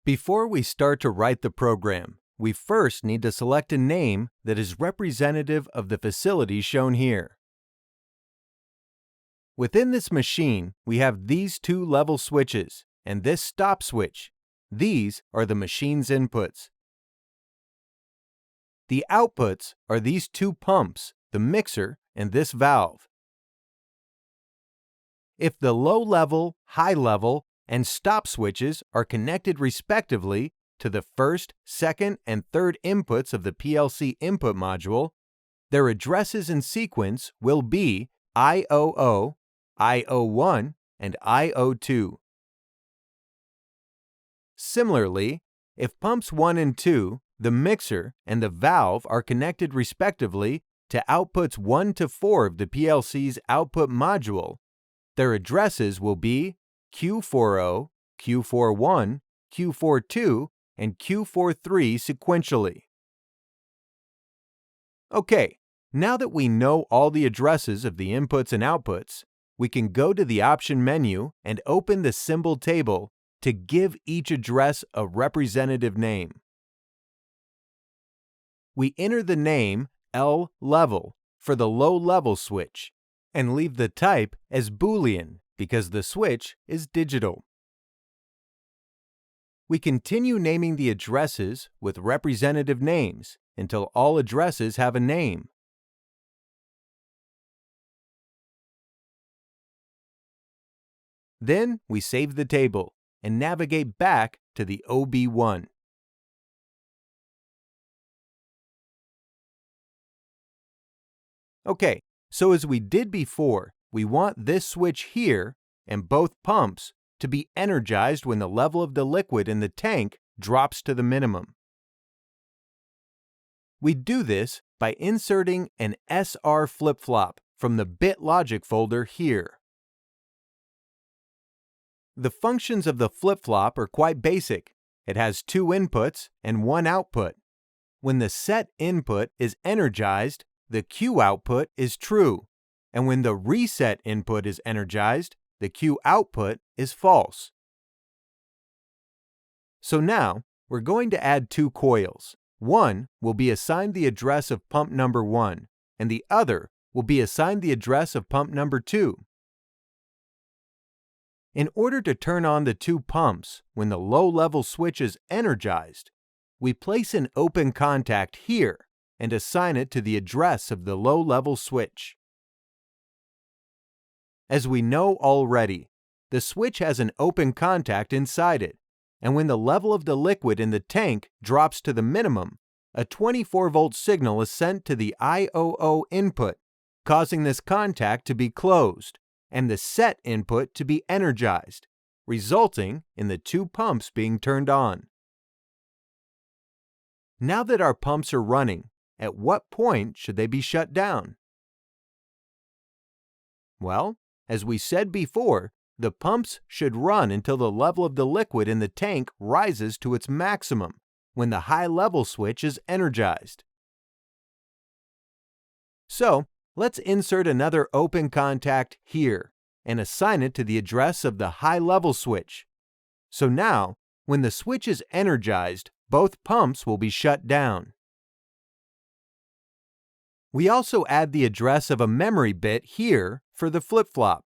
Before we start to write the program, we first need to select a name that is representative of the facility shown here. Within this machine, we have these two level switches and this stop switch. These are the machine's inputs. The outputs are these two pumps, the mixer, and this valve. If the low level, high level, and stop switches are connected respectively to the first, second, and third inputs of the PLC input module, their addresses in sequence will be IOO, IO1, and IO2. Similarly, if pumps 1 and 2, the mixer, and the valve are connected respectively to outputs 1 to 4 of the PLC's output module, their addresses will be Q40, Q41, Q42, and Q43 sequentially. Okay, now that we know all the addresses of the inputs and outputs, we can go to the option menu and open the symbol table to give each address a representative name. We enter the name L level for the low level switch and leave the type as Boolean because the switch is digital. We continue naming the addresses with representative names until all addresses have a name. Then we save the table and navigate back to the OB1. Okay, so as we did before, we want this switch here and both pumps to be energized when the level of the liquid in the tank drops to the minimum. We do this by inserting an SR flip-flop from the bit logic folder here. The functions of the flip-flop are quite basic. It has 2 inputs and 1 output. When the set input is energized, the Q output is true, and when the reset input is energized, the Q output is false. So now, we're going to add 2 coils. One will be assigned the address of pump number 1, and the other will be assigned the address of pump number 2. In order to turn on the 2 pumps when the low-level switch is energized, we place an open contact here and assign it to the address of the low-level switch. As we know already, the switch has an open contact inside it, and when the level of the liquid in the tank drops to the minimum, a 24-volt signal is sent to the IOO input, causing this contact to be closed and the set input to be energized, resulting in the 2 pumps being turned on. Now that our pumps are running, at what point should they be shut down? Well, as we said before, the pumps should run until the level of the liquid in the tank rises to its maximum when the high-level switch is energized. So, let's insert another open contact here and assign it to the address of the high-level switch. So now, when the switch is energized, both pumps will be shut down. We also add the address of a memory bit here for the flip-flop.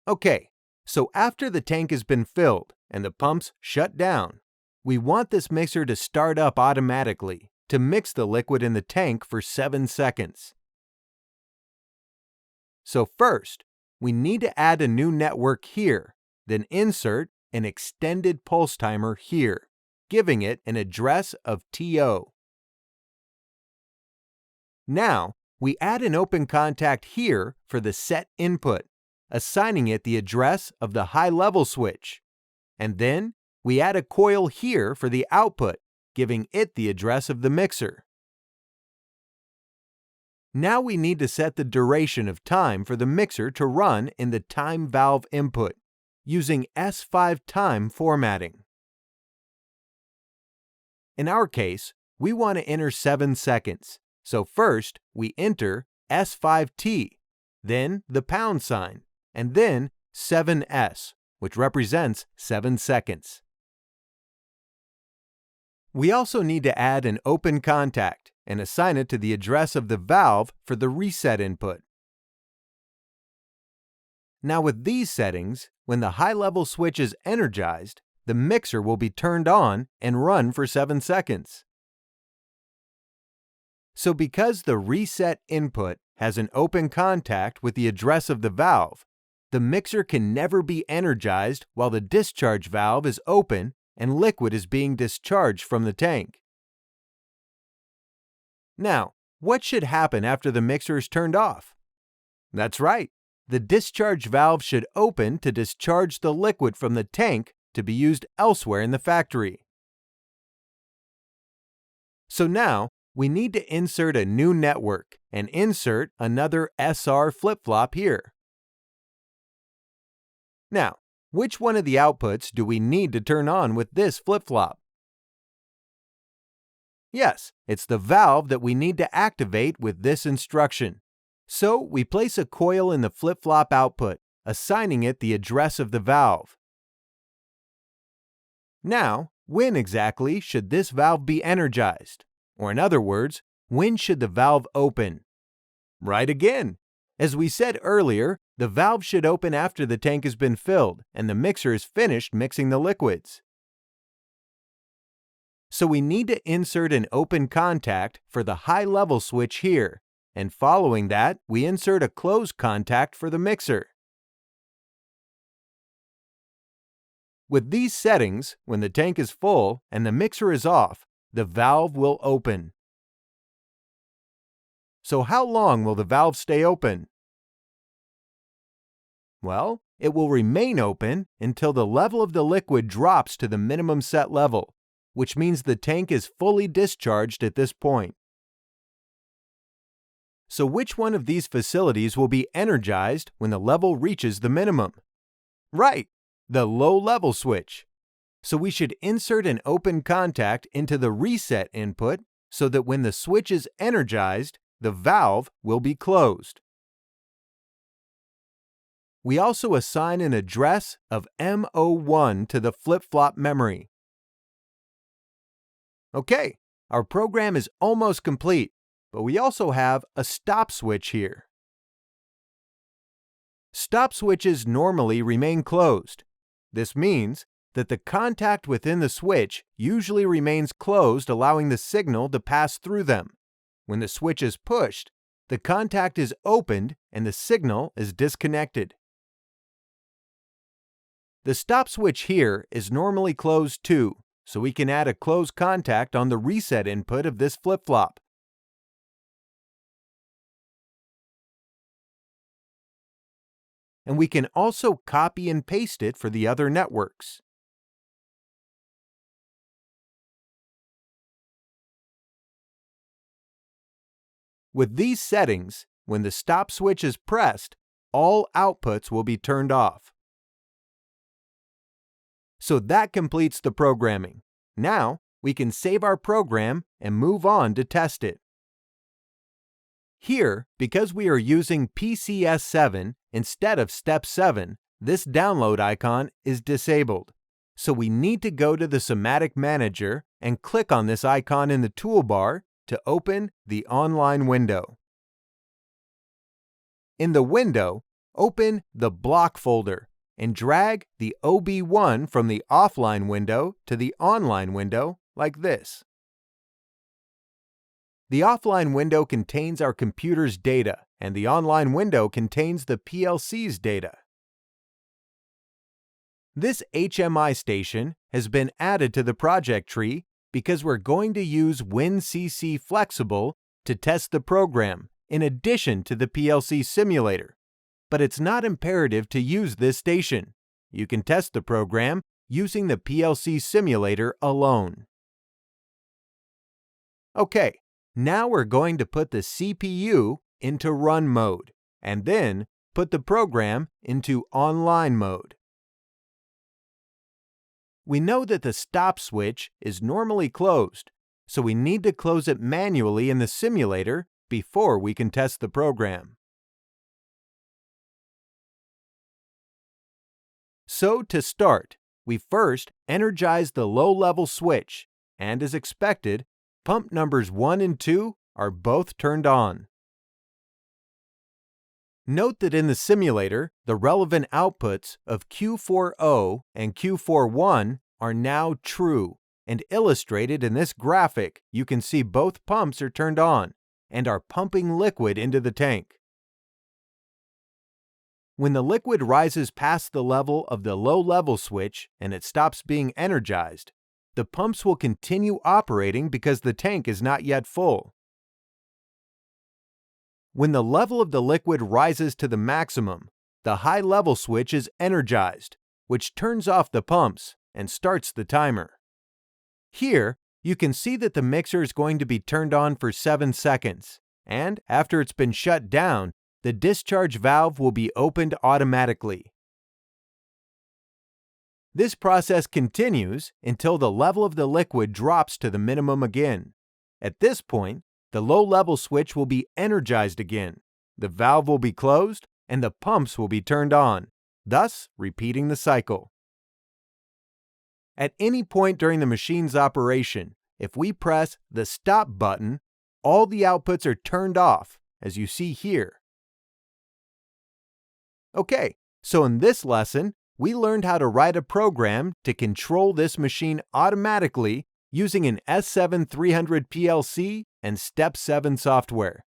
Okay, so after the tank has been filled and the pumps shut down, we want this mixer to start up automatically to mix the liquid in the tank for 7 seconds. So first, we need to add a new network here, then insert an extended pulse timer here, giving it an address of TO. Now, we add an open contact here for the set input, assigning it the address of the high-level switch. And then, we add a coil here for the output, giving it the address of the mixer. Now we need to set the duration of time for the mixer to run in the time valve input, using S5 time formatting. In our case, we want to enter 7 seconds. So first, we enter S5T, then the pound sign, and then 7S, which represents 7 seconds. We also need to add an open contact and assign it to the address of the valve for the reset input. Now with these settings, when the high-level switch is energized, the mixer will be turned on and run for 7 seconds. So because the reset input has an open contact with the address of the valve, the mixer can never be energized while the discharge valve is open and liquid is being discharged from the tank. Now, what should happen after the mixer is turned off? That's right, the discharge valve should open to discharge the liquid from the tank to be used elsewhere in the factory. So now, we need to insert a new network and insert another SR flip-flop here. Now, which one of the outputs do we need to turn on with this flip-flop? Yes, it's the valve that we need to activate with this instruction. So we place a coil in the flip-flop output, assigning it the address of the valve. Now, when exactly should this valve be energized? Or in other words, when should the valve open? Right again. As we said earlier, the valve should open after the tank has been filled and the mixer is finished mixing the liquids. So we need to insert an open contact for the high-level switch here, and following that, we insert a closed contact for the mixer. With these settings, when the tank is full and the mixer is off, the valve will open. So how long will the valve stay open? Well, it will remain open until the level of the liquid drops to the minimum set level, which means the tank is fully discharged at this point. So which one of these facilities will be energized when the level reaches the minimum? Right, the low-level switch. So we should insert an open contact into the reset input so that when the switch is energized, the valve will be closed. We also assign an address of M01 to the flip-flop memory. Okay, our program is almost complete, but we also have a stop switch here. Stop switches normally remain closed. This means that the contact within the switch usually remains closed, allowing the signal to pass through them. When the switch is pushed, the contact is opened and the signal is disconnected. The stop switch here is normally closed too, so we can add a closed contact on the reset input of this flip-flop. And we can also copy and paste it for the other networks. With these settings, when the stop switch is pressed, all outputs will be turned off. So that completes the programming. Now, we can save our program and move on to test it. Here, because we are using PCS7 instead of Step 7, this download icon is disabled. So we need to go to the Somatic Manager and click on this icon in the toolbar to open the online window. In the window, open the Block folder and drag the OB1 from the offline window to the online window like this. The offline window contains our computer's data, and the online window contains the PLC's data. This HMI station has been added to the project tree because we're going to use WinCC Flexible to test the program in addition to the PLC simulator. But it's not imperative to use this station. You can test the program using the PLC simulator alone. Okay, now we're going to put the CPU into run mode, and then put the program into online mode. We know that the stop switch is normally closed, so we need to close it manually in the simulator before we can test the program. So to start, we first energize the low-level switch, and as expected, pump numbers 1 and 2 are both turned on. Note that in the simulator, the relevant outputs of Q40 and Q41 are now true, and illustrated in this graphic, you can see both pumps are turned on and are pumping liquid into the tank. When the liquid rises past the level of the low-level switch and it stops being energized, the pumps will continue operating because the tank is not yet full. When the level of the liquid rises to the maximum, the high-level switch is energized, which turns off the pumps and starts the timer. Here, you can see that the mixer is going to be turned on for 7 seconds, and after it's been shut down, the discharge valve will be opened automatically. This process continues until the level of the liquid drops to the minimum again. At this point, the low-level switch will be energized again, the valve will be closed, and the pumps will be turned on, thus repeating the cycle. At any point during the machine's operation, if we press the stop button, all the outputs are turned off, as you see here. Okay, so in this lesson, we learned how to write a program to control this machine automatically using an S7-300 PLC and Step 7 software.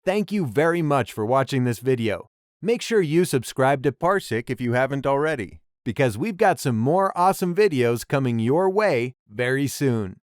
Thank you very much for watching this video. Make sure you subscribe to Parsec if you haven't already, because we've got some more awesome videos coming your way very soon.